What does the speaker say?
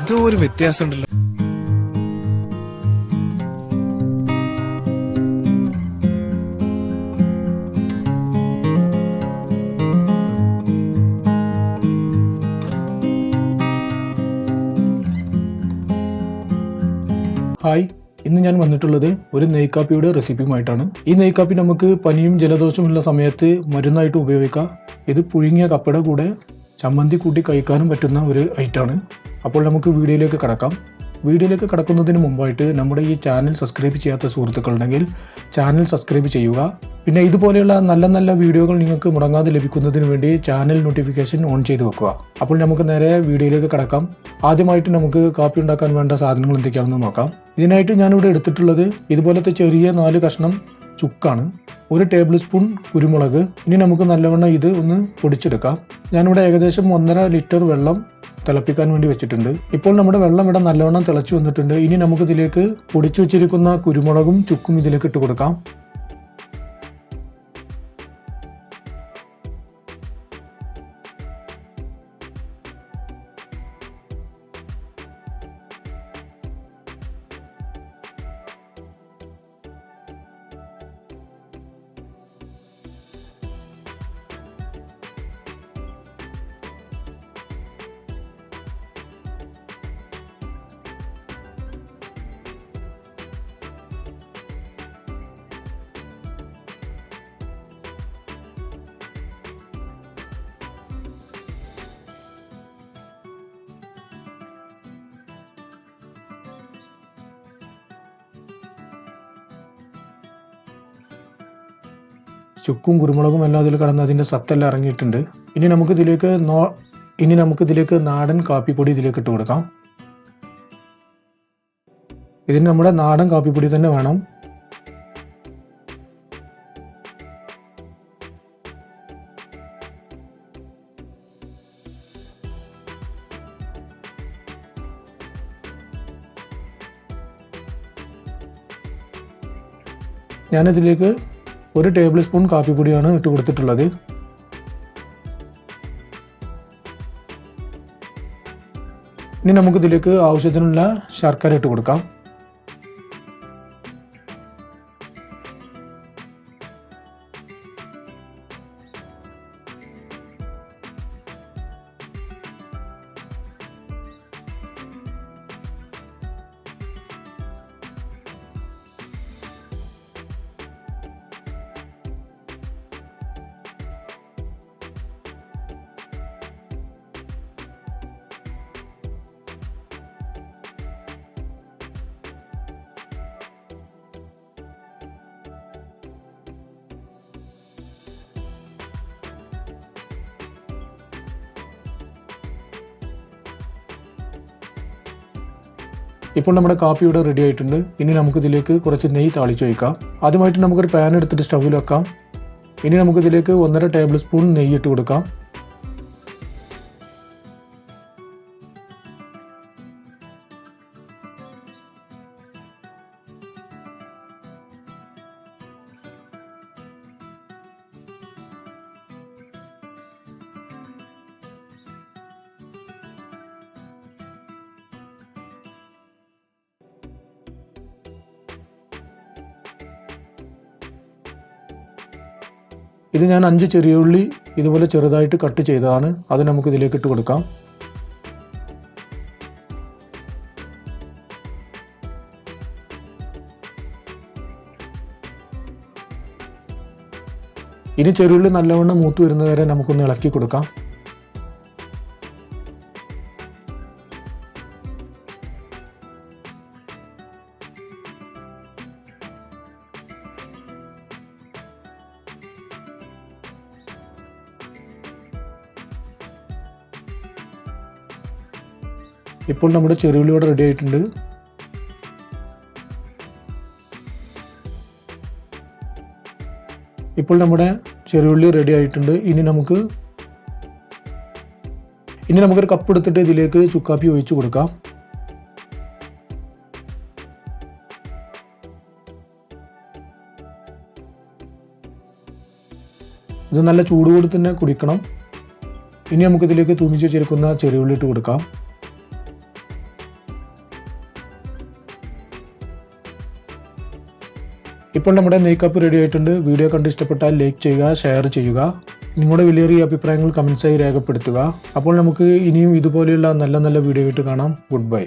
എന്തോ ഒരു വ്യത്യാസമുണ്ടല്ലോ. ഹായ്, ഇന്ന് ഞാൻ വന്നിട്ടുള്ളത് ഒരു നെയ്ക്കാപ്പിയുടെ റെസിപ്പിയുമായിട്ടാണ്. ഈ നെയ്ക്കാപ്പി നമുക്ക് പനിയും ജലദോഷമുള്ള സമയത്ത് മരുന്നായിട്ട് ഉപയോഗിക്കാം. ഇത് പുഴുങ്ങിയ കപ്പയുടെ കൂടെ ചമ്മന്തി കൂട്ടി കഴിക്കാനും പറ്റുന്ന ഒരു ഐറ്റമാണ്. അപ്പോൾ നമുക്ക് വീഡിയോയിലേക്ക് കടക്കാം. വീഡിയോയിലേക്ക് കടക്കുന്നതിന് മുമ്പായിട്ട് നമ്മുടെ ഈ ചാനൽ സബ്സ്ക്രൈബ് ചെയ്യാത്ത സുഹൃത്തുക്കളുണ്ടെങ്കിൽ ചാനൽ സബ്സ്ക്രൈബ് ചെയ്യുക. പിന്നെ ഇതുപോലെയുള്ള നല്ല നല്ല വീഡിയോകൾ നിങ്ങൾക്ക് മുടങ്ങാതെ ലഭിക്കുന്നതിന് വേണ്ടി ചാനൽ നോട്ടിഫിക്കേഷൻ ഓൺ ചെയ്ത് വെക്കുക. അപ്പോൾ നമുക്ക് നേരെ വീഡിയോയിലേക്ക് കടക്കാം. ആദ്യമായിട്ട് നമുക്ക് കാപ്പി ഉണ്ടാക്കാൻ വേണ്ട സാധനങ്ങൾ എന്തൊക്കെയാണെന്ന് നോക്കാം. ഇതിനായിട്ട് ഞാനിവിടെ എടുത്തിട്ടുള്ളത് ഇതുപോലത്തെ ചെറിയ 4 കഷ്ണം ചുക്കാണ്, 1 ടേബിൾ സ്പൂൺ കുരുമുളക്. ഇനി നമുക്ക് നല്ലവണ്ണം ഇത് ഒന്ന് പൊടിച്ചെടുക്കാം. ഞാനിവിടെ ഏകദേശം 1.5 ലിറ്റർ വെള്ളം തിളപ്പിക്കാൻ വേണ്ടി വെച്ചിട്ടുണ്ട്. ഇപ്പോൾ നമ്മുടെ വെള്ളം ഇവിടെ നല്ലവണ്ണം തിളച്ചു വന്നിട്ടുണ്ട്. ഇനി നമുക്ക് ഇതിലേക്ക് പൊടിച്ചു വെച്ചിരിക്കുന്ന കുരുമുളകും ചുക്കും ഇതിലേക്ക് ഇട്ട് കൊടുക്കാം. ചുക്കും കുരുമുളകും എല്ലാം അതിൽ കടന്ന് അതിൻ്റെ സത്തെല്ലാം ഇറങ്ങിയിട്ടുണ്ട്. ഇനി നമുക്കിതിലേക്ക് നാടൻ കാപ്പിപ്പൊടി ഇതിലേക്ക് ഇട്ട് കൊടുക്കാം. ഇതിന് നമ്മുടെ നാടൻ കാപ്പിപ്പൊടി തന്നെ വേണം. ഞാനിതിലേക്ക് 1 ടേബിൾ സ്പൂൺ കാപ്പിപ്പൊടിയാണ് ഇട്ട് കൊടുത്തിട്ടുള്ളത്. ഇനി നമുക്കിതിലേക്ക് ആവശ്യത്തിനുള്ള ശർക്കര ഇട്ട് കൊടുക്കാം. ഇപ്പോൾ നമ്മുടെ കാപ്പി ഇവിടെ റെഡി ആയിട്ടുണ്ട്. ഇനി നമുക്കിതിലേക്ക് കുറച്ച് നെയ്യ് താളിച്ച് വയ്ക്കാം. ആദ്യമായിട്ട് നമുക്കൊരു പാൻ എടുത്തിട്ട് സ്റ്റൗവിൽ വെക്കാം. ഇനി നമുക്കിതിലേക്ക് 1.5 ടേബിൾ സ്പൂൺ നെയ്യ് ഇട്ട് കൊടുക്കാം. ഇത് ഞാൻ 5 ചെറിയ ഉള്ളി ഇതുപോലെ ചെറുതായിട്ട് കട്ട് ചെയ്തതാണ്. അത് നമുക്ക് ഇതിലേക്ക് ഇട്ട് കൊടുക്കാം. ഇനി ചെറിയുള്ളി നല്ലവണ്ണം മൂത്ത് വരുന്നവരെ നമുക്കൊന്ന് ഇളക്കി കൊടുക്കാം. ഇപ്പോൾ നമ്മുടെ ചെറിയുള്ളി ഇവിടെ റെഡി ആയിട്ടുണ്ട്. ഇപ്പോൾ നമ്മുടെ ചെറിയുള്ളി റെഡി ആയിട്ടുണ്ട്. ഇനി നമുക്കൊരു കപ്പ് എടുത്തിട്ട് ഇതിലേക്ക് ചുക്കാപ്പി ഒഴിച്ചു കൊടുക്കാം. ഇത് നല്ല ചൂടോടെ തന്നെ കുടിക്കണം. ഇനി നമുക്കിതിലേക്ക് തൂമിച്ച് വെച്ചിരിക്കുന്ന ചെറിയുള്ളി ഇട്ട് കൊടുക്കാം. ഇപ്പോൾ നമ്മുടെ നെയ്ക്കാപ്പി റെഡി ആയിട്ടുണ്ട്. വീഡിയോ കണ്ട് ഇഷ്ടപ്പെട്ടാൽ ലൈക്ക് ചെയ്യുക, ഷെയർ ചെയ്യുക. നിങ്ങളുടെ വിലയേറിയ അഭിപ്രായങ്ങൾ കമൻസായി രേഖപ്പെടുത്തുക. അപ്പോൾ നമുക്ക് ഇനിയും ഇതുപോലെയുള്ള നല്ല നല്ല വീഡിയോ ആയിട്ട് കാണാം. Good bye.